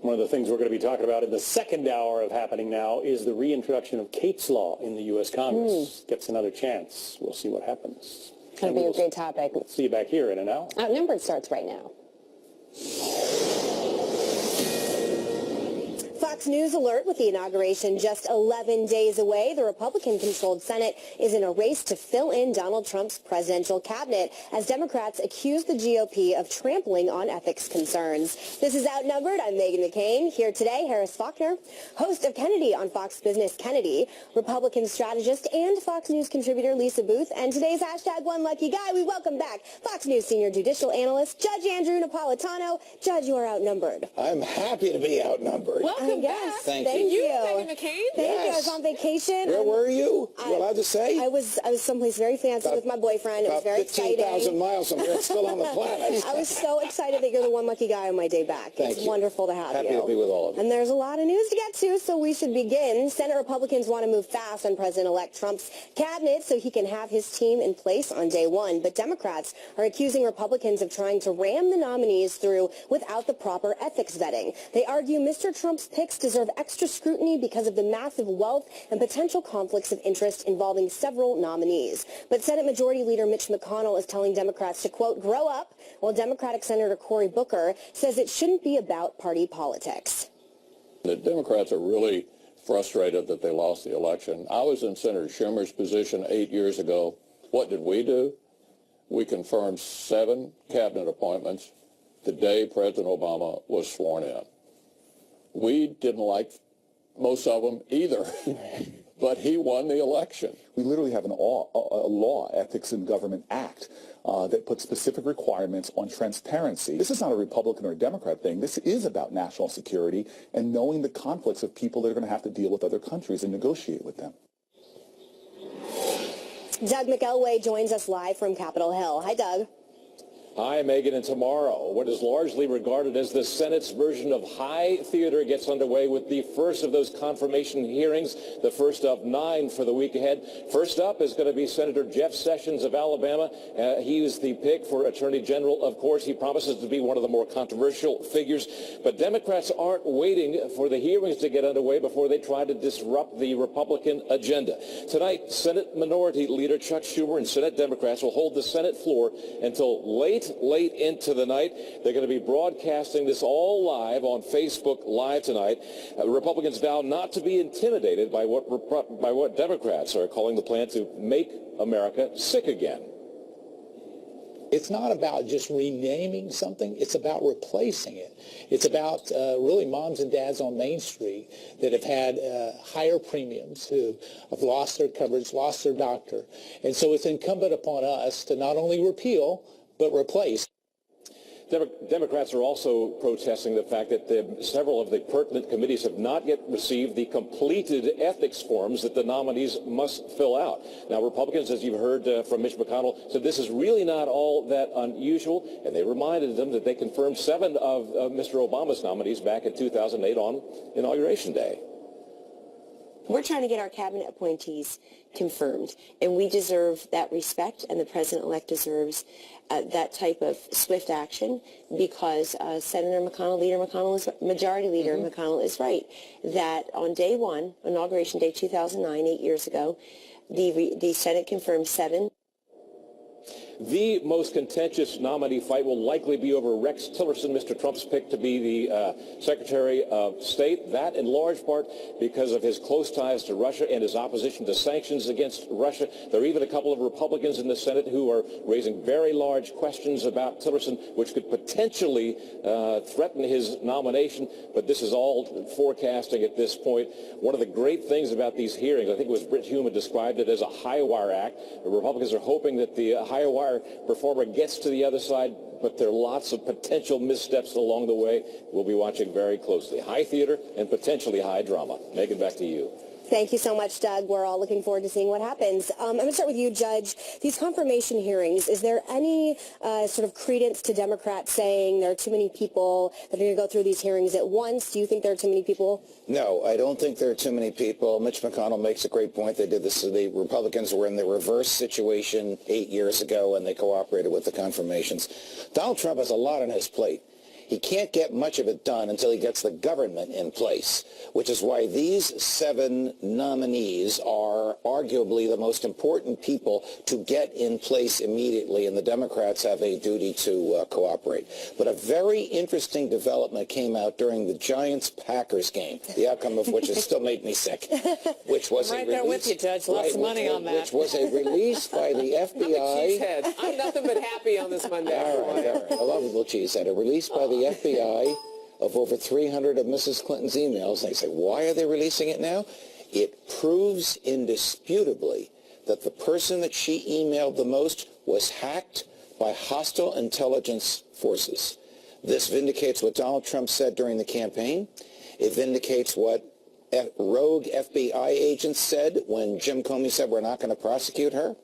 One of the things we're going to be talking about in the second hour of Happening Now is the reintroduction of Kate's Law in the U.S. Congress. Gets another chance. We'll see what happens. That'll be a great topic. See you back here in an hour. Outnumbered starts right now. Fox News alert with the inauguration just 11 days away. The Republican-controlled Senate is in a race to fill in Donald Trump's presidential cabinet as Democrats accuse the GOP of trampling on ethics concerns. This is Outnumbered. I'm Meghan McCain. Here today, Harris Faulkner, host of Kennedy on Fox Business Kennedy, Republican strategist and Fox News contributor Lisa Booth, and today's #OneLuckyGuy. We welcome back Fox News senior judicial analyst Judge Andrew Napolitano. Judge, you are outnumbered. I'm happy to be outnumbered. Welcome back. Thank you. Meghan McCain. Thank you. I was on vacation. Where were you? You allowed to say? I was someplace very fancy with my boyfriend. It was very exciting. 15,000 miles from here. It's still on the planet. I was so excited that you're the one lucky guy on my day back. Thank it's you. wonderful to have Happy you. to be with all of you. And there's a lot of news to get to, so we should begin. Senate Republicans want to move fast on President-elect Trump's cabinet so he can have his team in place on day one. But Democrats are accusing Republicans of trying to ram the nominees through without the proper ethics vetting. They argue Mr. Trump's picks deserve extra scrutiny because of the massive wealth and potential conflicts of interest involving several nominees. But Senate Majority Leader Mitch McConnell is telling Democrats to, quote, grow up, while Democratic Senator Cory Booker says it shouldn't be about party politics. The Democrats are really frustrated that they lost the election. I was in Senator Schumer's position 8 years ago. What did we do? We confirmed 7 cabinet appointments the day President Obama was sworn in. We didn't like most of them either, but he won the election. We literally have a law, Ethics in Government Act, that puts specific requirements on transparency. This is not a Republican or a Democrat thing. This is about national security and knowing the conflicts of people that are going to have to deal with other countries and negotiate with them. Doug McElway joins us live from Capitol Hill. Hi, Doug. Hi, Megan, and tomorrow, what is largely regarded as the Senate's version of high theater gets underway with the first of those confirmation hearings, the first of 9 for the week ahead. First up is going to be Senator Jeff Sessions of Alabama. He was the pick for Attorney General. Of course, he promises to be one of the more controversial figures, but Democrats aren't waiting for the hearings to get underway before they try to disrupt the Republican agenda. Tonight, Senate Minority Leader Chuck Schumer and Senate Democrats will hold the Senate floor until late into the night. They're going to be broadcasting this all live on Facebook Live tonight. Republicans vow not to be intimidated by what Democrats are calling the plan to make America sick again. It's not about just renaming something. It's about replacing it. It's about really moms and dads on Main Street that have had higher premiums, who have lost their coverage, lost their doctor. And so it's incumbent upon us to not only repeal, but replace. Democrats are also protesting the fact that several of the pertinent committees have not yet received the completed ethics forms that the nominees must fill out. Now, Republicans, as you've heard from Mitch McConnell, said this is really not all that unusual, and they reminded them that they confirmed 7 of Mr. Obama's nominees back in 2008 on Inauguration Day. We're trying to get our cabinet appointees confirmed, and we deserve that respect, and the president-elect deserves that type of swift action, because Senator McConnell, Majority Leader McConnell is right, that on day one, Inauguration Day 2009, 8 years ago, the Senate confirmed 7. The most contentious nominee fight will likely be over Rex Tillerson, Mr. Trump's pick to be the Secretary of State. That in large part because of his close ties to Russia and his opposition to sanctions against Russia. There are even a couple of Republicans in the Senate who are raising very large questions about Tillerson, which could potentially threaten his nomination. But this is all forecasting at this point. One of the great things about these hearings, I think it was Britt Hume described it as a high-wire act. The Republicans are hoping that the high-wire performer gets to the other side, but there are lots of potential missteps along the way. We'll be watching very closely. High theater and potentially high drama. Megan, back to you. Thank you so much, Doug. We're all looking forward to seeing what happens. I'm going to start with you, Judge. These confirmation hearings, is there any sort of credence to Democrats saying there are too many people that are going to go through these hearings at once? Do you think there are too many people? No, I don't think there are too many people. Mitch McConnell makes a great point. They did this. The Republicans were in the reverse situation 8 years ago, and they cooperated with the confirmations. Donald Trump has a lot on his plate. he can't get much of it done until he gets the government in place, which is why these 7 nominees are arguably the most important people to get in place immediately, and the Democrats have a duty to cooperate. But a very interesting development came out during the Giants-Packers game, the outcome of which has still made me sick, which was right there with you, Judge. Lots of money on that. Which was a release by the FBI. I'm nothing but happy on this Monday. All right. I love a little cheese head. A release by the FBI of over 300 of Mrs. Clinton's emails. They say, why are they releasing it now? It proves indisputably that the person that she emailed the most was hacked by hostile intelligence forces. This vindicates what Donald Trump said during the campaign. It vindicates what rogue FBI agents said when Jim Comey said we're not going to prosecute her.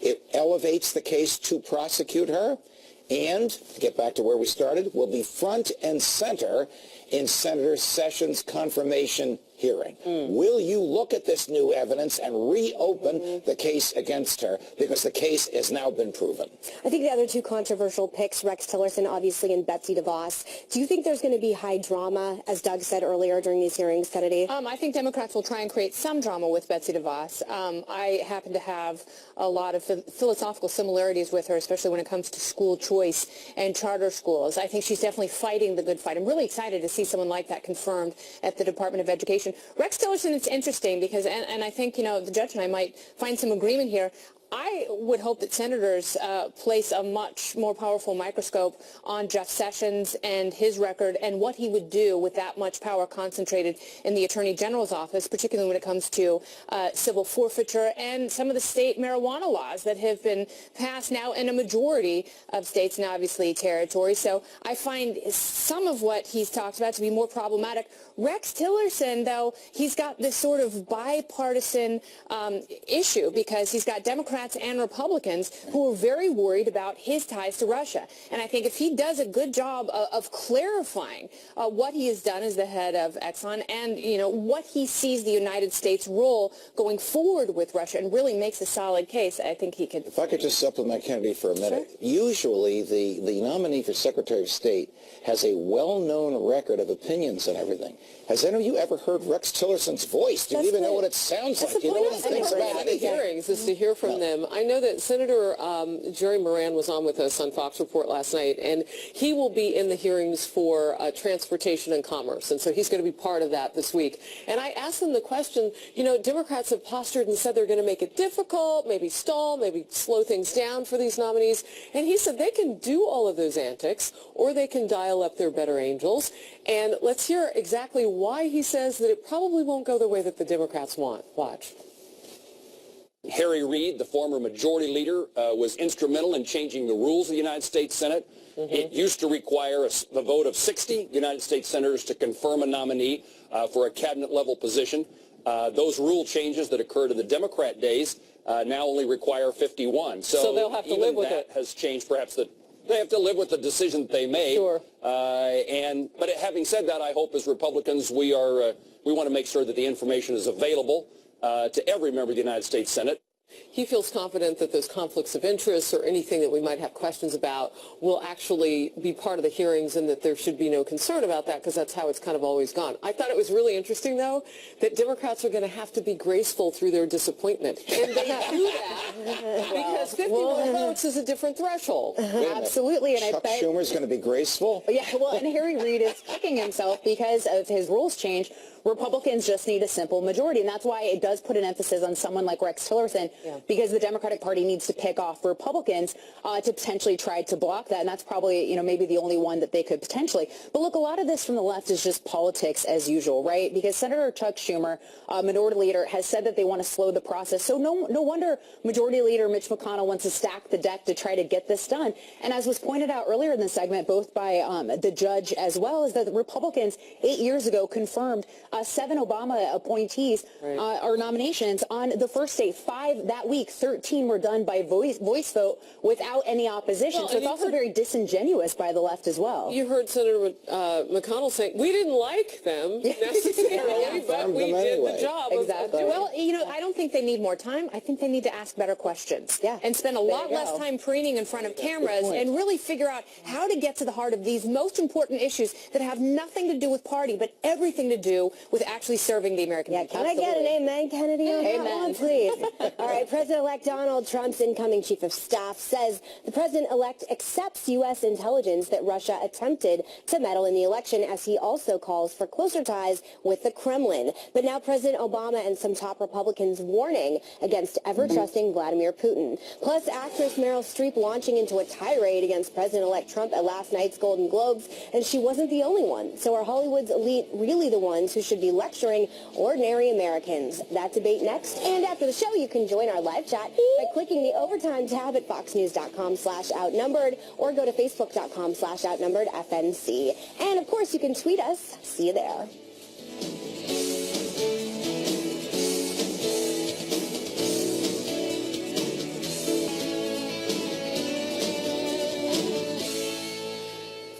It elevates the case to prosecute her, and, to get back to where we started, will be front and center in Senator Sessions' confirmation hearing. Will you look at this new evidence and reopen the case against her? Because the case has now been proven. I think the other 2 controversial picks, Rex Tillerson, obviously, and Betsy DeVos. Do you think there's going to be high drama, as Doug said earlier during these hearings, Kennedy? I think Democrats will try and create some drama with Betsy DeVos. I happen to have a lot of philosophical similarities with her, especially when it comes to school choice and charter schools. I think she's definitely fighting the good fight. I'm really excited to see someone like that confirmed at the Department of Education. Rex Tillerson, it's interesting because, and I think, the judge and I might find some agreement here. I would hope that senators place a much more powerful microscope on Jeff Sessions and his record and what he would do with that much power concentrated in the Attorney General's office, particularly when it comes to civil forfeiture and some of the state marijuana laws that have been passed now in a majority of states and obviously territories. So I find some of what he's talked about to be more problematic. Rex Tillerson, though, he's got this sort of bipartisan issue because he's got Democrats and Republicans who are very worried about his ties to Russia. And I think if he does a good job of clarifying what he has done as the head of Exxon and, what he sees the United States' role going forward with Russia and really makes a solid case, I think he could. If I could just supplement Kennedy for a minute. Sure. Usually the nominee for Secretary of State has a well-known record of opinions and everything. Has any of you ever heard Rex Tillerson's voice? Do you even know what it sounds like? You know what he thinks about anything? Hearings is to hear from them. I know that Senator Jerry Moran was on with us on Fox Report last night, and he will be in the hearings for transportation and commerce, and so he's going to be part of that this week. And I asked him the question, Democrats have postured and said they're going to make it difficult, maybe stall, maybe slow things down for these nominees, and he said they can do all of those antics, or they can dial up their better angels. And let's hear exactly why he says that it probably won't go the way that the Democrats want. Watch. Harry Reid, the former majority leader, was instrumental in changing the rules of the United States Senate. It used to require the vote of 60 United States senators to confirm a nominee for a cabinet-level position. Those rule changes that occurred in the Democrat days now only require 51. So they'll have to live with it. That has changed, perhaps, that they have to live with the decision that they made. Sure. But having said that, I hope as Republicans we want to make sure that the information is available to every member of the United States Senate. He feels confident that those conflicts of interest or anything that we might have questions about will actually be part of the hearings and that there should be no concern about that because that's how it's kind of always gone. I thought it was really interesting, though, that Democrats are going to have to be graceful through their disappointment. And they do that because 51 votes is a different threshold. Absolutely. And Chuck Schumer's going to be graceful? Yeah, well, and Harry Reid is kicking himself because of his rules change. Republicans just need a simple majority, and that's why it does put an emphasis on someone like Rex Tillerson, because the Democratic Party needs to pick off Republicans to potentially try to block that, and that's probably, maybe the only one that they could potentially. But look, a lot of this from the left is just politics as usual, right? Because Senator Chuck Schumer, Minority Leader, has said that they want to slow the process, so no wonder Majority Leader Mitch McConnell wants to stack the deck to try to get this done. And as was pointed out earlier in the segment, both by the judge as well, is that the Republicans 8 years ago confirmed 7 Obama appointees or nominations on the first day. 5 that week, 13 were done by voice vote without any opposition. Well, so it's also very disingenuous by the left as well. You heard Senator McConnell saying, we didn't like them necessarily, but we did the job. Exactly. Well, you know, I don't think they need more time. I think they need to ask better questions and spend a lot less time preening in front of cameras and really figure out how to get to the heart of these most important issues that have nothing to do with party, but everything to do with actually serving the American people. Can I get an amen, Kennedy, on that one, please? All right, President-elect Donald Trump's incoming chief of staff says the president-elect accepts U.S. intelligence that Russia attempted to meddle in the election, as he also calls for closer ties with the Kremlin. But now President Obama and some top Republicans warning against ever-trusting Vladimir Putin. Plus, actress Meryl Streep launching into a tirade against President-elect Trump at last night's Golden Globes, and she wasn't the only one. So are Hollywood's elite really the ones who should be lecturing ordinary Americans? That debate next. And after the show, you can join our live chat by clicking the Overtime tab at foxnews.com/outnumbered or go to facebook.com/outnumberedfnc. And of course, you can tweet us. See you there.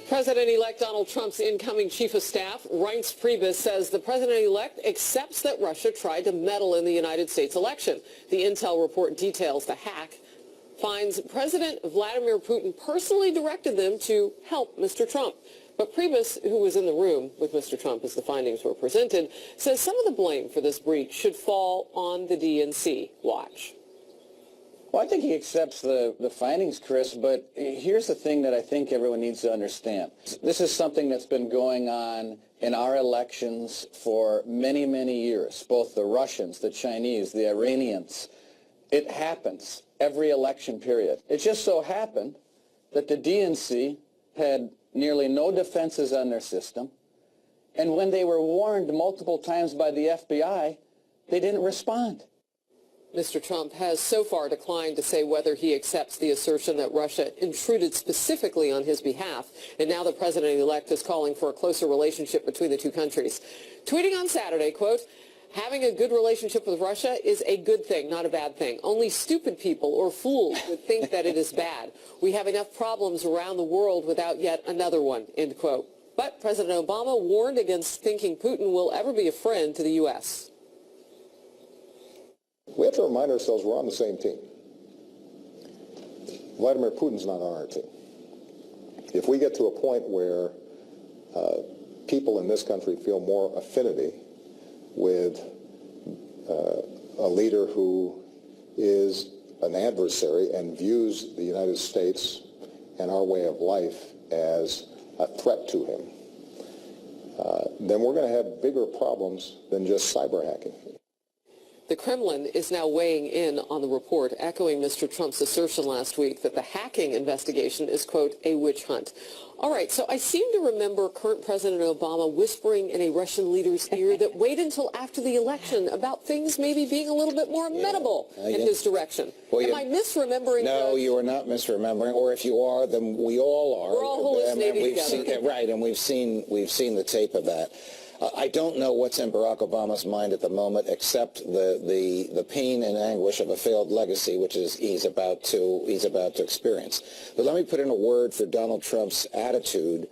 President-elect Donald Trump's incoming chief of staff, Reince Priebus, says the president-elect accepts that Russia tried to meddle in the United States election. The intel report details the hack, finds President Vladimir Putin personally directed them to help Mr. Trump. But Priebus, who was in the room with Mr. Trump as the findings were presented, says some of the blame for this breach should fall on the DNC. Watch. Well, I think he accepts the findings, Chris, but here's the thing that I think everyone needs to understand. This is something that's been going on in our elections for many, many years, both the Russians, the Chinese, the Iranians. It happens every election period. It just so happened that the DNC had nearly no defenses on their system, and when they were warned multiple times by the FBI, they didn't respond. Mr. Trump has so far declined to say whether he accepts the assertion that Russia intruded specifically on his behalf. And now the president-elect is calling for a closer relationship between the two countries. Tweeting on Saturday, quote, "Having a good relationship with Russia is a good thing, not a bad thing. Only stupid people or fools would think that it is bad. We have enough problems around the world without yet another one," end quote. But President Obama warned against thinking Putin will ever be a friend to the U.S. We have to remind ourselves we're on the same team. Vladimir Putin's not on our team. If we get to a point where people in this country feel more affinity with a leader who is an adversary and views the United States and our way of life as a threat to him, then we're going to have bigger problems than just cyber hacking. The Kremlin is now weighing in on the report, echoing Mr. Trump's assertion last week that the hacking investigation is, quote, a witch hunt. All right, so I seem to remember current President Obama whispering in a Russian leader's ear that wait until after the election about things maybe being a little bit more amenable in his direction. Well, Am I misremembering? No, you are not misremembering, or if you are, then we all are. We're all hallucinating together. Right, and we've seen the tape of that. I don't know what's in Barack Obama's mind at the moment, except the pain and anguish of a failed legacy, which is he's about to experience. But let me put in a word for Donald Trump's attitude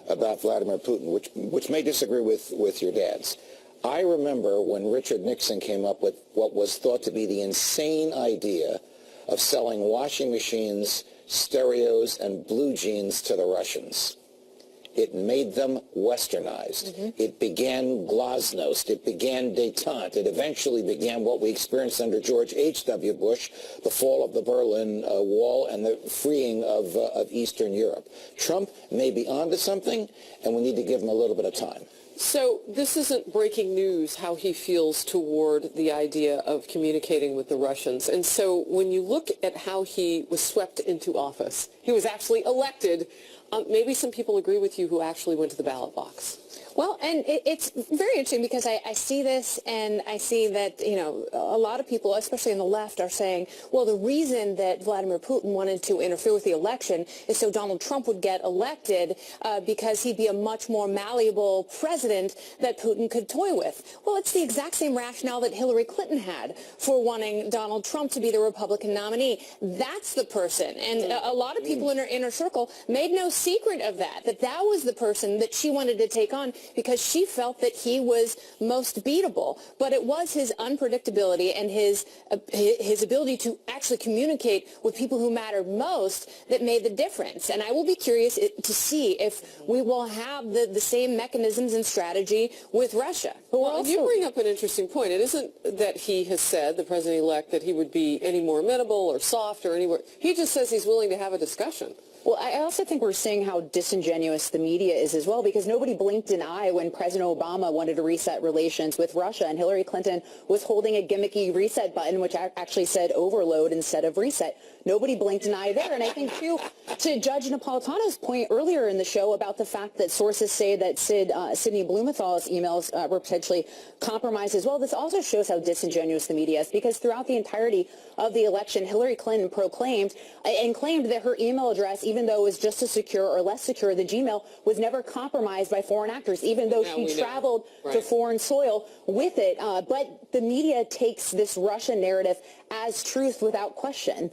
about Vladimir Putin, which may disagree with your dad's. I remember when Richard Nixon came up with what was thought to be the insane idea of selling washing machines, stereos, and blue jeans to the Russians. It made them westernized. It began glasnost. It began détente. It eventually began what we experienced under George H.W. Bush, the fall of the Berlin Wall and the freeing of Eastern Europe. Trump may be onto something, and we need to give him a little bit of time. So this isn't breaking news, how he feels toward the idea of communicating with the Russians. And so when you look at how he was swept into office, he was actually elected. Maybe some people agree with you who actually went to the ballot box. Well, And it's very interesting because I see this and I see that, you know, a lot of people, especially on the left, are saying, well, the reason that Vladimir Putin wanted to interfere with the election is so Donald Trump would get elected because he'd be a much more malleable president that Putin could toy with. Well, it's the exact same rationale that Hillary Clinton had for wanting Donald Trump to be the Republican nominee. That's the person. And a lot of people in her inner circle made no secret of that was the person that she wanted to take on because she felt that he was most beatable. But it was his unpredictability and his ability to actually communicate with people who mattered most that made the difference. And I will be curious to see if we will have the same mechanisms and strategy with Russia. Well, you bring up an interesting point. It isn't that he has said, the president-elect, that he would be any more amenable or soft or anywhere. He just says he's willing to have a discussion. Well, I also think we're seeing how disingenuous the media is as well, because nobody blinked an eye when President Obama wanted to reset relations with Russia, and Hillary Clinton was holding a gimmicky reset button, which actually said overload instead of reset. Nobody blinked an eye there. And I think, too, to Judge Napolitano's point earlier in the show about the fact that sources say that Sidney Blumenthal's emails were potentially compromised as well, this also shows how disingenuous the media is, because throughout the entirety of the election, Hillary Clinton proclaimed and claimed that her email address, even though it was just as secure or less secure than Gmail, was never compromised by foreign actors, even though she traveled to foreign soil with it. But the media takes this Russian narrative as truth without question.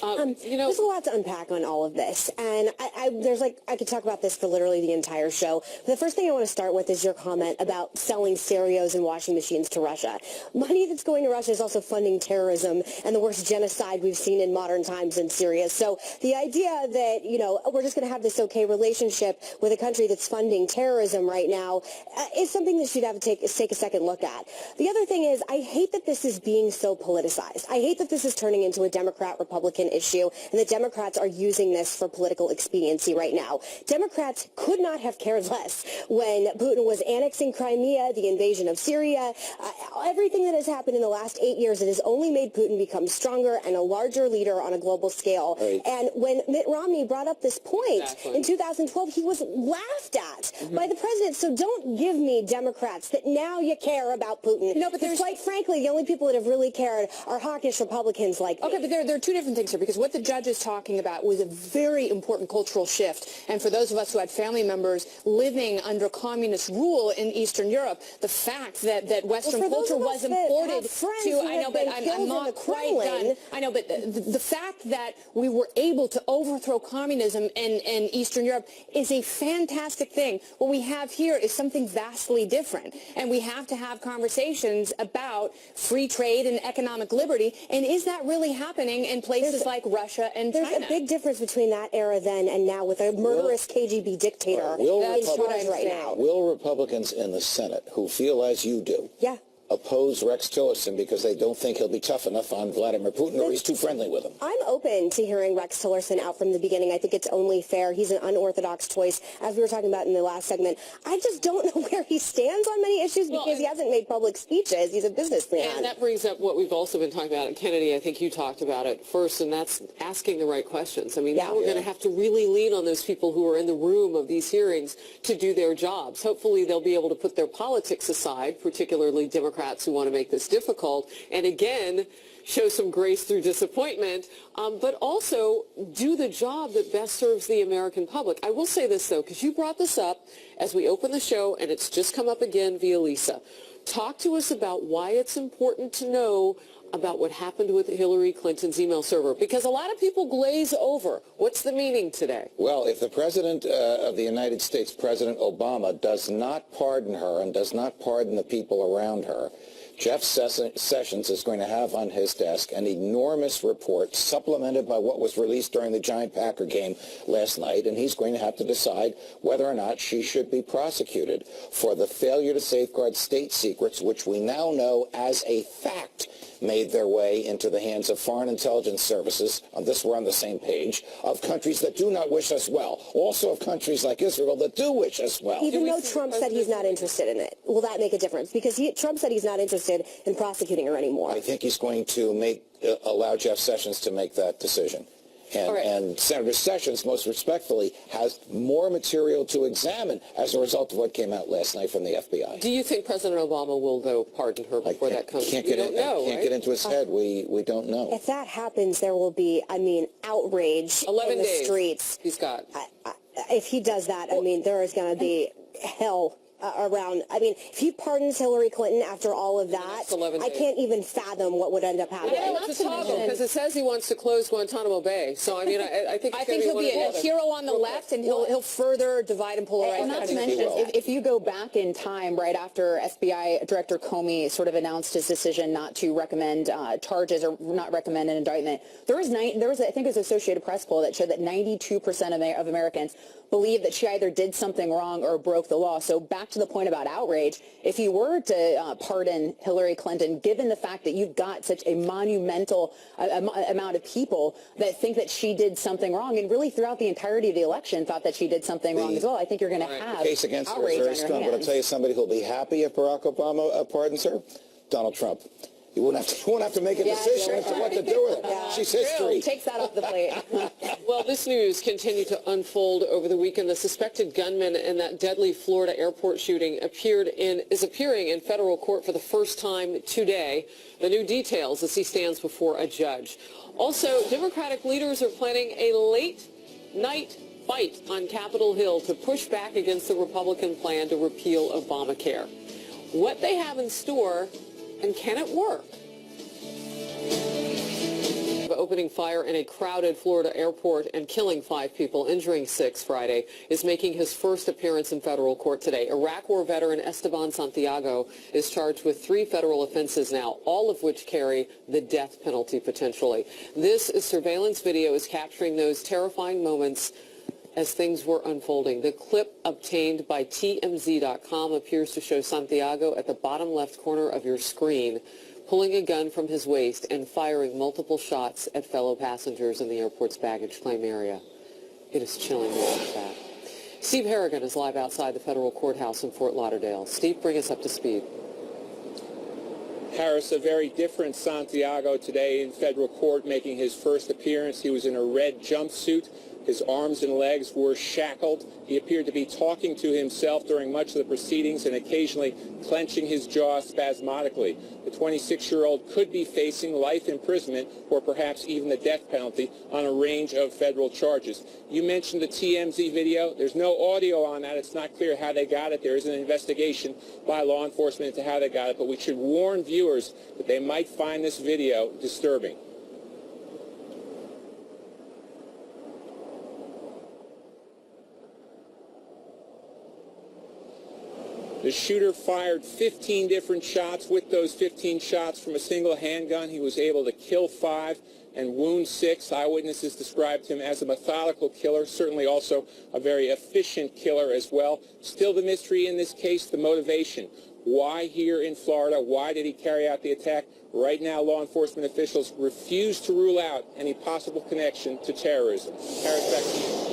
You know, there's a lot to unpack on all of this, and I could talk about this for literally the entire show. But the first thing I want to start with is your comment about selling stereos and washing machines to Russia. Money that's going to Russia is also funding terrorism and the worst genocide we've seen in modern times in Syria. So the idea that, you know, we're just going to have this okay relationship with a country that's funding terrorism right now is something that you'd have to take a second look at. The other thing is, I hate that this is being so politicized. I hate that this is turning into a Democrat-Republican issue, and the Democrats are using this for political expediency right now. Democrats could not have cared less when Putin was annexing Crimea, the invasion of Syria, everything that has happened in the last 8 years. It has only made Putin become stronger and a larger leader on a global scale. Right. And when Mitt Romney brought up this point in 2012, he was laughed at by the president. So don't give me Democrats that now you care about Putin. No, but there's, quite frankly, the only people that have really cared are hawkish Republicans like me. Okay, but there are two different things here, because what the judge is talking about was a very important cultural shift. And for those of us who had family members living under communist rule in Eastern Europe, the fact that Western culture was imported to, I know, but I'm not quite done. I know, but the fact that we were able to overthrow communism in Eastern Europe is a fantastic thing. What we have here is something vastly different. And we have to have conversations about free trade and economic liberty. And is that really happening in places like Russia and China? There's a big difference between that era then and now, with a murderous KGB dictator in charge right now. Will Republicans in the Senate who feel as you do oppose Rex Tillerson because they don't think he'll be tough enough on Vladimir Putin, or he's too friendly with him? I'm open to hearing Rex Tillerson out from the beginning. I think it's only fair. He's an unorthodox choice, as we were talking about in the last segment. I just don't know where he stands on many issues because he hasn't made public speeches. He's a businessman. And that brings up what we've also been talking about. And Kennedy, I think you talked about it first, and that's asking the right questions. I mean, now we're going to have to really lean on those people who are in the room of these hearings to do their jobs. Hopefully they'll be able to put their politics aside, particularly Democrats who want to make this difficult, and again, show some grace through disappointment, but also do the job that best serves the American public. I will say this, though, because you brought this up as we open the show, and it's just come up again via Lisa. Talk to us about why it's important to know about what happened with Hillary Clinton's email server, because a lot of people glaze over. What's the meaning today? Well, if the President of the United States, President Obama, does not pardon her and does not pardon the people around her, Jeff Sessions is going to have on his desk an enormous report supplemented by what was released during the Giant Packer game last night, and he's going to have to decide whether or not she should be prosecuted for the failure to safeguard state secrets, which we now know as a fact made their way into the hands of foreign intelligence services, on this we're on the same page, of countries that do not wish us well, also of countries like Israel that do wish us well. Even though Trump said he's not interested in it, will that make a difference? Because Trump said he's not interested in prosecuting her anymore. I think he's going to allow Jeff Sessions to make that decision. And Senator Sessions, most respectfully, has more material to examine as a result of what came out last night from the FBI. Do you think President Obama will, though, pardon her before that comes? Can't get into his head. We don't know. If that happens, there will be, outrage 11 in the days streets. He's got. If he does that, there is going to be hell around. If he pardons Hillary Clinton after all of that, I can't even fathom what would end up happening. Because it says he wants to close Guantanamo Bay. So, I think he'll be a hero on the left, and he'll further divide and polarize. And not to mention, if you go back in time, right after FBI Director Comey sort of announced his decision not to recommend charges or not recommend an indictment, there was I think it was Associated Press poll that showed that 92% of Americans believe that she either did something wrong or broke the law. So back to the point about outrage, if you were to pardon Hillary Clinton, given the fact that you've got such a monumental amount of people that think that she did something wrong, and really throughout the entirety of the election thought that she did something wrong as well, I think you're going to have the case against her is outrage very on your strong. But I'll hands. tell you somebody who'll be happy if Barack Obama pardons her, Donald Trump. You won't have to make a decision as to what to do with it. She's history. Takes that off the plate. Well, this news continued to unfold over the weekend. The suspected gunman in that deadly Florida airport shooting is appearing in federal court for the first time today. The new details as he stands before a judge. Also, Democratic leaders are planning a late-night fight on Capitol Hill to push back against the Republican plan to repeal Obamacare. What they have in store, and can it work? Opening fire in a crowded Florida airport and killing 5 people, injuring 6 Friday, is making his first appearance in federal court today. Iraq War veteran Esteban Santiago is charged with 3 federal offenses now, all of which carry the death penalty potentially. This surveillance video is capturing those terrifying moments as things were unfolding. The clip obtained by TMZ.com appears to show Santiago at the bottom left corner of your screen, pulling a gun from his waist and firing multiple shots at fellow passengers in the airport's baggage claim area. It is chilling to watch that. Steve Harrigan is live outside the federal courthouse in Fort Lauderdale. Steve, bring us up to speed. Harris, a very different Santiago today in federal court making his first appearance. He was in a red jumpsuit. His arms and legs were shackled. He appeared to be talking to himself during much of the proceedings and occasionally clenching his jaw spasmodically. The 26-year-old could be facing life imprisonment or perhaps even the death penalty on a range of federal charges. You mentioned the TMZ video. There's no audio on that. It's not clear how they got it. There is an investigation by law enforcement into how they got it, but we should warn viewers that they might find this video disturbing. The shooter fired 15 different shots. With those 15 shots from a single handgun, he was able to kill 5 and wound 6. Eyewitnesses described him as a methodical killer, certainly also a very efficient killer as well. Still the mystery in this case, the motivation. Why here in Florida? Why did he carry out the attack? Right now, law enforcement officials refuse to rule out any possible connection to terrorism. Harris, back to you.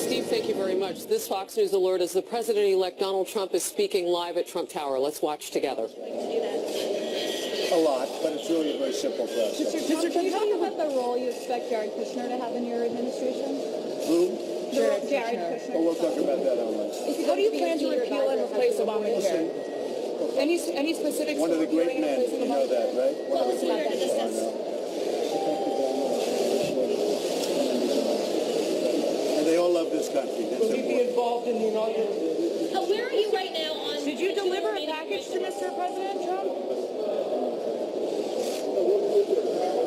Steve, thank you very much. This Fox News alert as the President-elect Donald Trump is speaking live at Trump Tower. Let's watch together. A lot, but it's really a very simple process. Mr. Trump, can you talk about the role you expect Jared Kushner to have in your administration? Who? Jared Kushner. Well, we'll talk about that on Wednesday. How do you plan to repeal and replace Obamacare? Any specifics? One of the great men, you know that, right? Tell us about that. They all love this country. Will you be involved in the inaugural? Where are you right now on... Did you deliver a package to Mr. President Trump?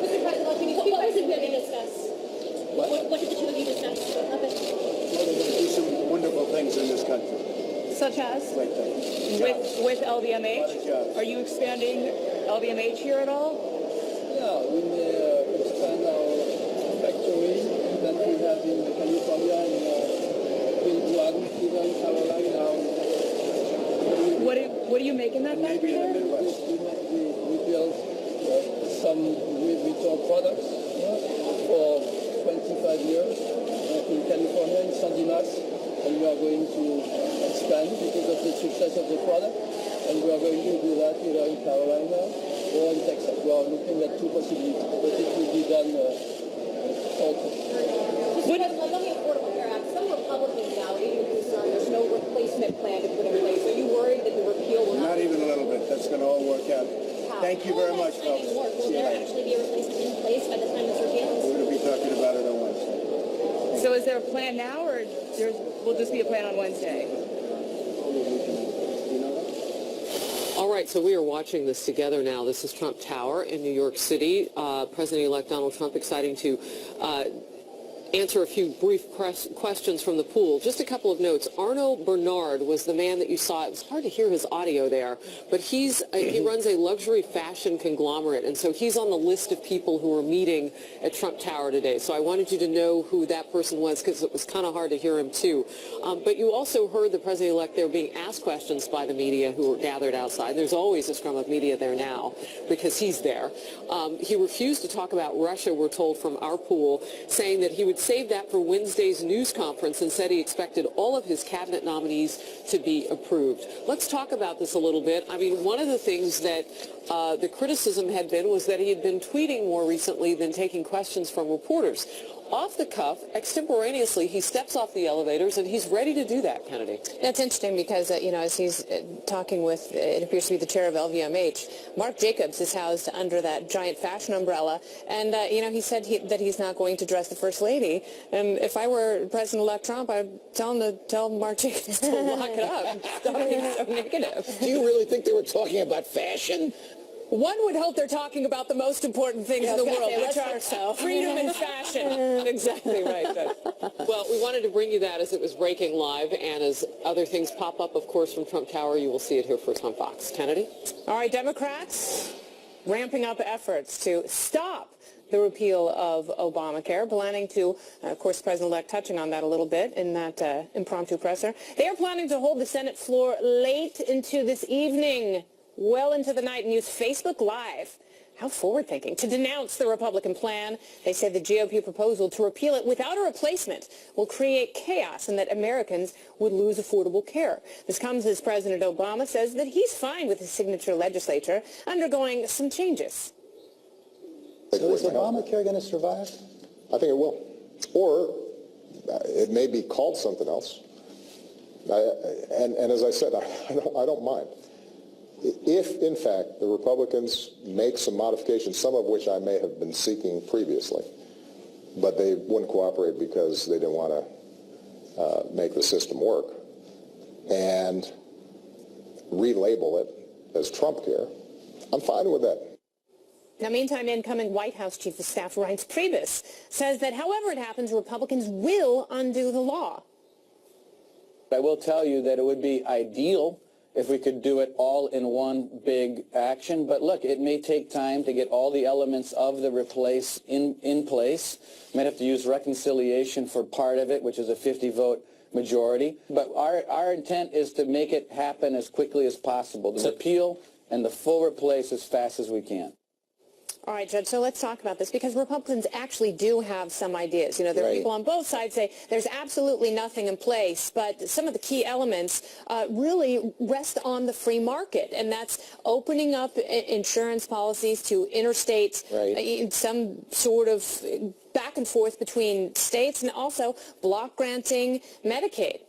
Mr. President, what was it going to discuss? What did the two of you discuss? Well, they're going to do some wonderful things in this country. Such as? Great things. With LVMH? Are you expanding LVMH here at all? Yeah, we may expand our factory that we have in California and build one even in Carolina. What do you make in that factory there? We build some Louis Vuitton products for 25 years in California, in San Dimas, and we are going to expand because of the success of the product, and we are going to do that either in Carolina or in Texas. We are looking at 2 possibilities, but it will be done consultant. On the Affordable Care Act, some Republicans now are even concerned there's no replacement plan to put in place. Are you worried that the repeal will not even a little bit. That's going to all work out. Thank you very much, folks. Will there actually be a replacement in place by the time it's repealed? We're going to be talking about it on Wednesday. So is there a plan now, or will just be a plan on Wednesday? All right, so we are watching this together now. This is Trump Tower in New York City. President-elect Donald Trump exciting to answer a few brief questions from the pool. Just a couple of notes. Arno Bernard was the man that you saw. It was hard to hear his audio there, but he runs a luxury fashion conglomerate, and so he's on the list of people who are meeting at Trump Tower today. So I wanted you to know who that person was because it was kind of hard to hear him too. But you also heard the president-elect there being asked questions by the media who were gathered outside. There's always a scrum of media there now because he's there. He refused to talk about Russia, we're told from our pool, saying that he would save that for Wednesday's news conference and said he expected all of his cabinet nominees to be approved. Let's talk about this a little bit. I mean, one of the things that the criticism had been was that he had been tweeting more recently than taking questions from reporters. Off the cuff, extemporaneously, he steps off the elevators, and he's ready to do that, Kennedy. That's interesting because, as he's talking with, it appears to be the chair of LVMH, Marc Jacobs is housed under that giant fashion umbrella, and, he said that he's not going to dress the First Lady. And if I were President-elect Trump, I'd tell Marc Jacobs to lock it up. Stop being so negative. Do you really think they were talking about fashion? One would hope they're talking about the most important things in the world, which are freedom and fashion. Exactly right. Well, we wanted to bring you that as it was breaking live, and as other things pop up, of course, from Trump Tower, you will see it here first on Fox. Kennedy? All right, Democrats ramping up efforts to stop the repeal of Obamacare, planning to, of course, President-elect touching on that a little bit in that impromptu presser. They are planning to hold the Senate floor late into this evening, well into the night, and use Facebook Live. How forward-thinking. To denounce the Republican plan. They say the GOP proposal to repeal it without a replacement will create chaos and that Americans would lose affordable care. This comes as President Obama says that he's fine with his signature legislature undergoing some changes. So is Obamacare going to survive? I think it will. Or it may be called something else. And as I said, I don't mind. If, in fact, the Republicans make some modifications, some of which I may have been seeking previously, but they wouldn't cooperate because they didn't want to make the system work, and relabel it as Trump care, I'm fine with that. Now, meantime, incoming White House Chief of Staff Reince Priebus says that however it happens, Republicans will undo the law. I will tell you that it would be ideal if we could do it all in one big action. But look, it may take time to get all the elements of the replace in place. Might have to use reconciliation for part of it, which is a 50-vote majority. But our intent is to make it happen as quickly as possible, the repeal and the full replace as fast as we can. All right, Judge, so let's talk about this because Republicans actually do have some ideas. You know, there are people on both sides say there's absolutely nothing in place, but some of the key elements really rest on the free market, and that's opening up insurance policies to interstate, some sort of back and forth between states, and also block granting Medicaid.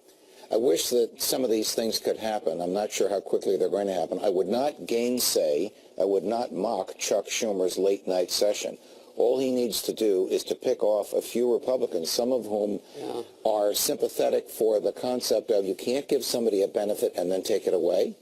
I wish that some of these things could happen. I'm not sure how quickly they're going to happen. I would not gainsay, I would not mock Chuck Schumer's late night session. All he needs to do is to pick off a few Republicans, some of whom are sympathetic for the concept of you can't give somebody a benefit and then take it away.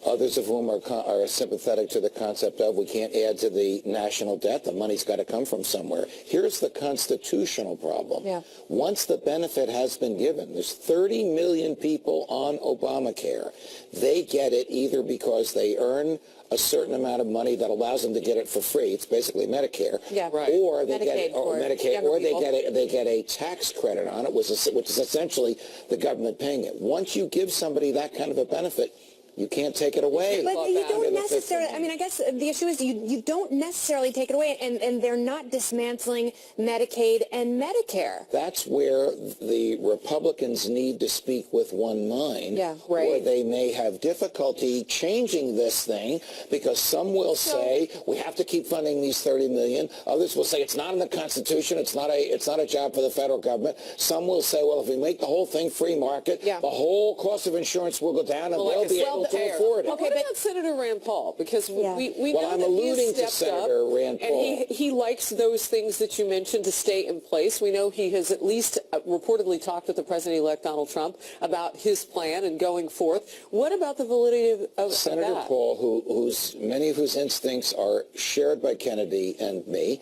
Others of whom are sympathetic to the concept of we can't add to the national debt. The money's got to come from somewhere. Here's the constitutional problem. Once the benefit has been given, there's 30 million people on Obamacare. They get it either because they earn a certain amount of money that allows them to get it for free. It's basically Medicare. Or they get it, or Medicaid, or they get a tax credit on it, which is essentially the government paying it. Once you give somebody that kind of a benefit, You can't take it away. But you don't necessarily, I mean, I guess the issue is you don't necessarily take it away, and they're not dismantling Medicaid and Medicare. That's where the Republicans need to speak with one mind, or they may have difficulty changing this thing, because some will say we have to keep funding these 30 million. Others will say it's not in the Constitution. It's not a job for the federal government. Some will say, well, if we make the whole thing free market, the whole cost of insurance will go down, and they'll be able to afford it. Okay, what about Senator Rand Paul? Because we know I'm that alluding he to has stepped Senator up, Rand Paul. and he likes those things that you mentioned to stay in place. We know he has at least reportedly talked with the President-elect Donald Trump about his plan and going forth. What about the validity of Senator that? Paul, many of whose instincts are shared by Kennedy and me,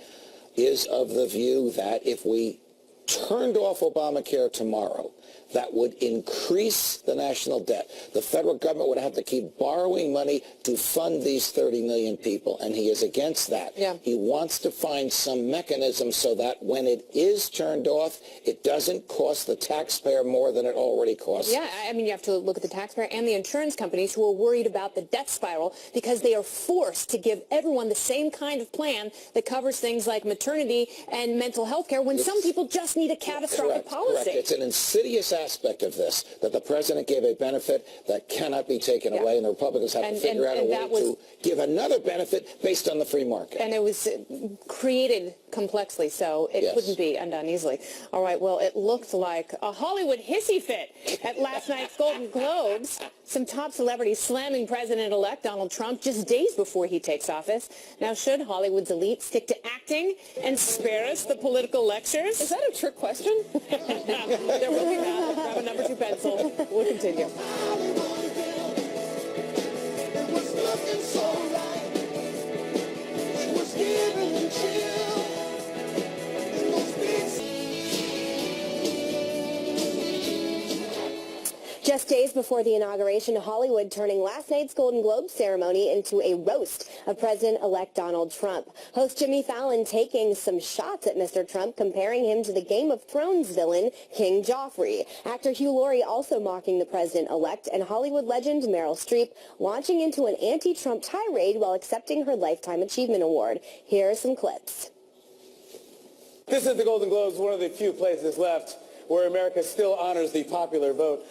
is of the view that if we turned off Obamacare tomorrow, that would increase the national debt. The federal government would have to keep borrowing money to fund these 30 million people, and he is against that. He wants to find some mechanism so that when it is turned off, it doesn't cost the taxpayer more than it already costs. Yeah, I mean, you have to look at the taxpayer and the insurance companies who are worried about the debt spiral because they are forced to give everyone the same kind of plan that covers things like maternity and mental health care when some people just need a catastrophic policy. Correct. It's an insidious aspect of this, that the president gave a benefit that cannot be taken away, and the Republicans have to figure out a way to give another benefit based on the free market. And it was created complexly, so it couldn't be undone easily. All right, well, it looked like a Hollywood hissy fit at last night's Golden Globes. Some top celebrities slamming President-elect Donald Trump just days before he takes office. Now, should Hollywood's elite stick to acting and spare us the political lectures? Is that a trick question? They're really not. Grab a number 2 pencil. We'll continue. Just days before the inauguration, Hollywood turning last night's Golden Globe ceremony into a roast of President-elect Donald Trump. Host Jimmy Fallon taking some shots at Mr. Trump, comparing him to the Game of Thrones villain, King Joffrey. Actor Hugh Laurie also mocking the president-elect, and Hollywood legend Meryl Streep launching into an anti-Trump tirade while accepting her Lifetime Achievement Award. Here are some clips. This is the Golden Globes, one of the few places left where America still honors the popular vote.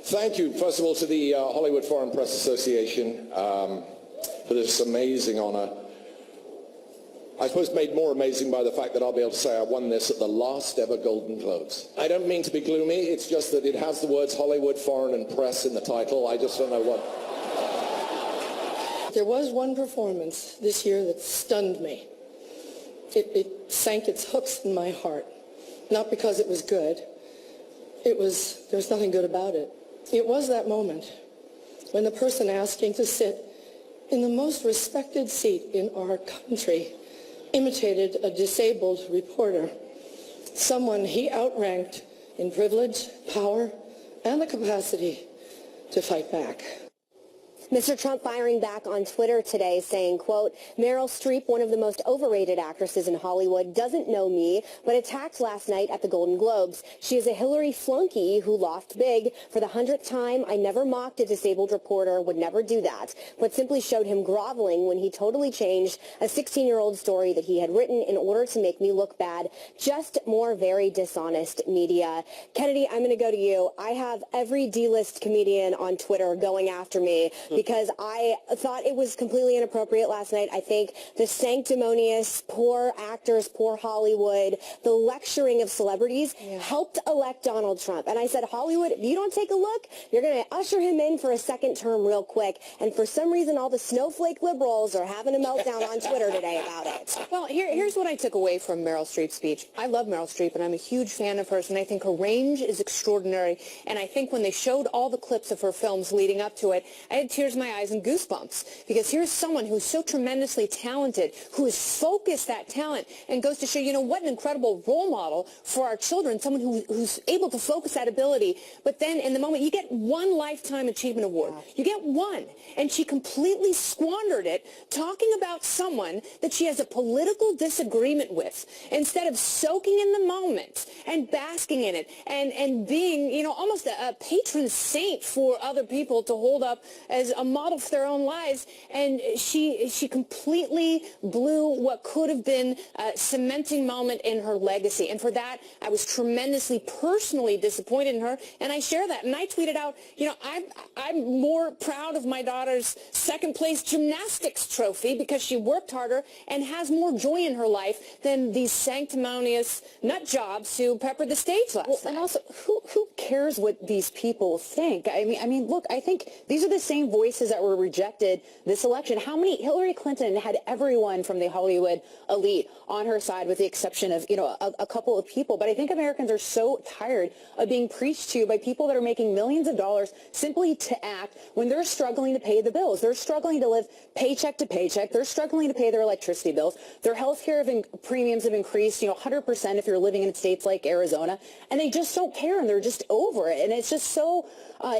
Thank you, first of all, to the Hollywood Foreign Press Association for this amazing honor. I suppose made more amazing by the fact that I'll be able to say I won this at the last ever Golden Globes. I don't mean to be gloomy, it's just that it has the words Hollywood Foreign and Press in the title. I just don't know what. There was one performance this year that stunned me. It sank its hooks in my heart. Not because it was good. There was nothing good about it. It was that moment when the person asking to sit in the most respected seat in our country imitated a disabled reporter, someone he outranked in privilege, power, and the capacity to fight back. Mr. Trump firing back on Twitter today saying, quote, Meryl Streep, one of the most overrated actresses in Hollywood, doesn't know me, but attacked last night at the Golden Globes. She is a Hillary flunky who lost big. For the 100th time, I never mocked a disabled reporter, would never do that, but simply showed him groveling when he totally changed a 16-year-old story that he had written in order to make me look bad. Just more very dishonest media. Kennedy, I'm going to go to you. I have every D-list comedian on Twitter going after me because I thought it was completely inappropriate last night. I think the sanctimonious, poor actors, poor Hollywood, the lecturing of celebrities helped elect Donald Trump. And I said, Hollywood, if you don't take a look, you're going to usher him in for a second term real quick. And for some reason, all the snowflake liberals are having a meltdown on Twitter today about it. Well, here's what I took away from Meryl Streep's speech. I love Meryl Streep, and I'm a huge fan of hers, and I think her range is extraordinary. And I think when they showed all the clips of her films leading up to it, I had tears tears in my eyes and goosebumps, because here's someone who's so tremendously talented, who has focused that talent and goes to show, you know, what an incredible role model for our children, someone who's able to focus that ability. But then in the moment, you get one Lifetime Achievement Award. You get one. And she completely squandered it talking about someone that she has a political disagreement with, instead of soaking in the moment and basking in it and being, you know, almost a patron saint for other people to hold up as a model for their own lives. And she completely blew what could have been a cementing moment in her legacy. And for that, I was tremendously personally disappointed in her, and I share that. And I tweeted out, you know, I'm more proud of my daughter's second place gymnastics trophy because she worked harder and has more joy in her life than these sanctimonious nut jobs who peppered the stage last night. And also, who cares what these people think? I mean, look, I think these are the same voices that were rejected this election. Hillary Clinton had everyone from the Hollywood elite on her side, with the exception of, you know, a couple of people. But I think Americans are so tired of being preached to by people that are making millions of dollars simply to act when they're struggling to pay the bills. They're struggling to live paycheck to paycheck. They're struggling to pay their electricity bills. Their health care premiums have increased, you know, 100% if you're living in states like Arizona, and they just don't care, and they're just over it. And it's just so,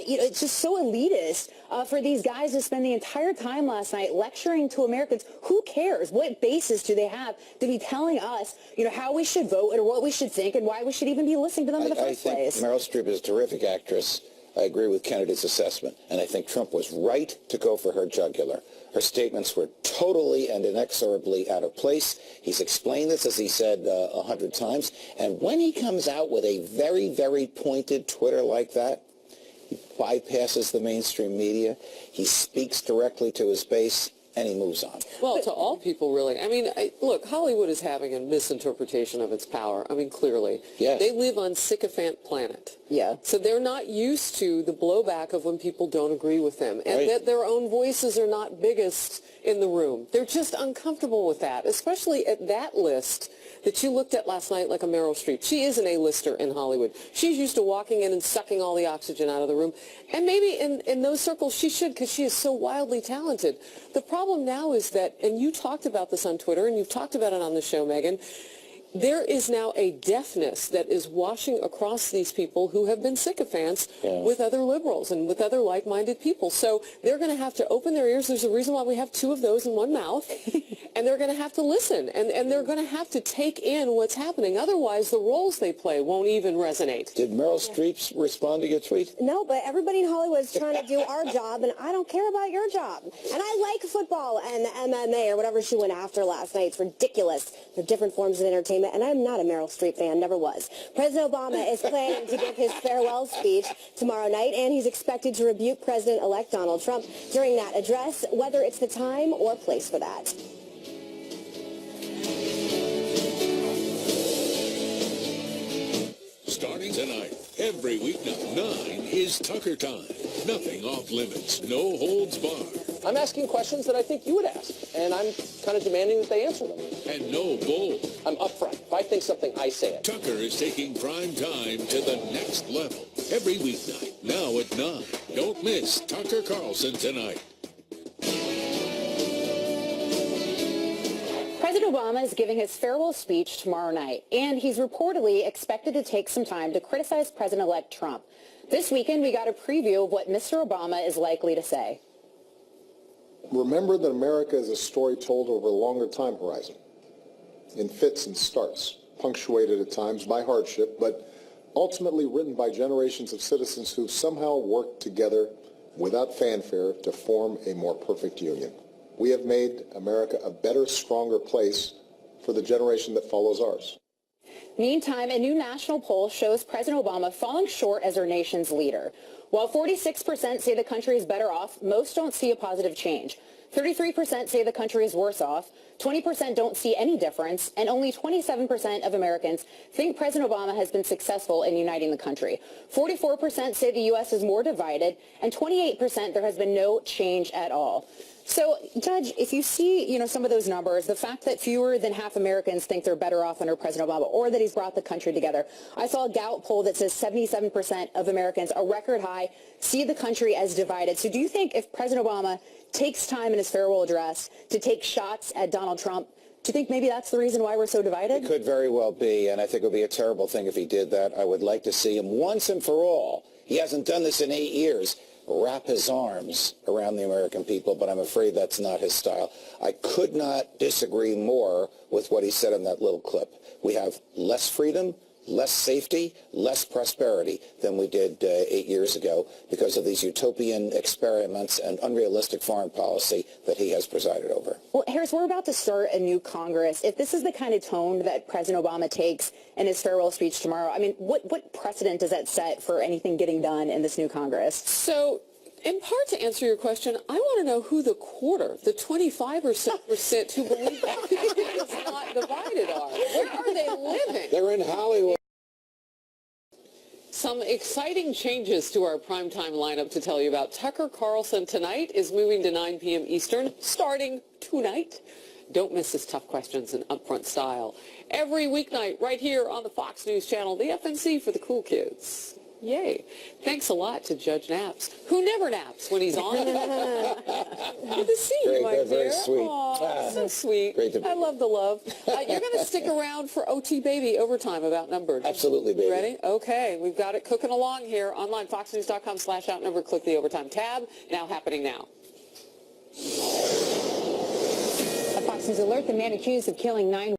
you know, it's just so elitist for these guys to spend the entire time last night lecturing to Americans. Who cares? What basis do they have to be telling us, you know, how we should vote or what we should think and why we should even be listening to them in the first place? I think Meryl Streep is a terrific actress. I agree with Kennedy's assessment, and I think Trump was right to go for her jugular. Her statements were totally and inexorably out of place. He's explained this, as he said 100 times, and when he comes out with a very, very pointed Twitter like that, he bypasses the mainstream media, he speaks directly to his base, and he moves on. Well, to all people, really. I mean, look, Hollywood is having a misinterpretation of its power. I mean, clearly. Yes. They live on sycophant planet. Yeah. So they're not used to the blowback of when people don't agree with them, and that their own voices are not biggest in the room. They're just uncomfortable with that, especially at that list that you looked at last night, like a Meryl Streep. She is an A-lister in Hollywood. She's used to walking in and sucking all the oxygen out of the room. And maybe in those circles she should, because she is so wildly talented. The problem now is that, and you talked about this on Twitter, and you've talked about it on the show, Megan, there is now a deafness that is washing across these people who have been sycophants with other liberals and with other like-minded people. So they're going to have to open their ears. There's a reason why we have two of those in one mouth. And they're going to have to listen. And they're going to have to take in what's happening. Otherwise, the roles they play won't even resonate. Did Meryl Streep respond to your tweet? No, but everybody in Hollywood is trying to do our job, and I don't care about your job. And I like football and MMA or whatever she went after last night. It's ridiculous. They're different forms of entertainment. And I'm not a Meryl Streep fan, never was. President Obama is planning to give his farewell speech tomorrow night, and he's expected to rebuke President-elect Donald Trump during that address, whether it's the time or place for that. Starting tonight, every weeknight, 9 is Tucker Time. Nothing off limits, no holds barred. I'm asking questions that I think you would ask, and I'm kind of demanding that they answer them. And no bull. I'm upfront. If I think something, I say it. Tucker is taking prime time to the next level. Every weeknight, now at 9. Don't miss Tucker Carlson tonight. President Obama is giving his farewell speech tomorrow night, and he's reportedly expected to take some time to criticize President-elect Trump. This weekend, we got a preview of what Mr. Obama is likely to say. Remember that America is a story told over a longer time horizon, in fits and starts, punctuated at times by hardship, but ultimately written by generations of citizens who somehow worked together without fanfare to form a more perfect union. We have made America a better, stronger place for the generation that follows ours. Meantime, a new national poll shows President Obama falling short as our nation's leader. While 46% say the country is better off, most don't see a positive change. 33% say the country is worse off, 20% don't see any difference, and only 27% of Americans think President Obama has been successful in uniting the country. 44% say the U.S. is more divided, and 28% there has been no change at all. So, Judge, if you see, some of those numbers, the fact that fewer than half Americans think they're better off under President Obama or that he's brought the country together. I saw a Gallup poll that says 77% of Americans, a record high, see the country as divided. So do you think if President Obama takes time in his farewell address to take shots at Donald Trump, do you think maybe that's the reason why we're so divided? It could very well be, and I think it would be a terrible thing if he did that. I would like to see him once and for all. He hasn't done this in 8 years. Wrap his arms around the American people, but I'm afraid that's not his style. I could not disagree more with what he said in that little clip. We have less freedom, less safety, less prosperity than we did 8 years ago because of these utopian experiments and unrealistic foreign policy that he has presided over. Well, Harris, we're about to start a new Congress. If this is the kind of tone that President Obama takes in his farewell speech tomorrow, I mean, what precedent does that set for anything getting done in this new Congress? So, in part to answer your question, I want to know who the quarter, the 25% who believe that is not divided are. Where are they living? They're in Hollywood. Some exciting changes to our primetime lineup to tell you about. Tucker Carlson tonight is moving to 9 p.m. Eastern, starting tonight. Don't miss his tough questions in upfront style. Every weeknight right here on the Fox News channel, the FNC for the cool kids. Yay. Thanks a lot to Judge Naps, who never naps when he's on. Good to see you, my dear. Very sweet. Aww, so sweet. Great to be. I love the love. You're going to stick around for OT Baby Overtime of Outnumbered. Absolutely, baby. Ready? Okay. We've got it cooking along here. Online, foxnews.com/outnumbered. Click the Overtime tab. Now happening now. A Fox News alert, the man accused of killing 9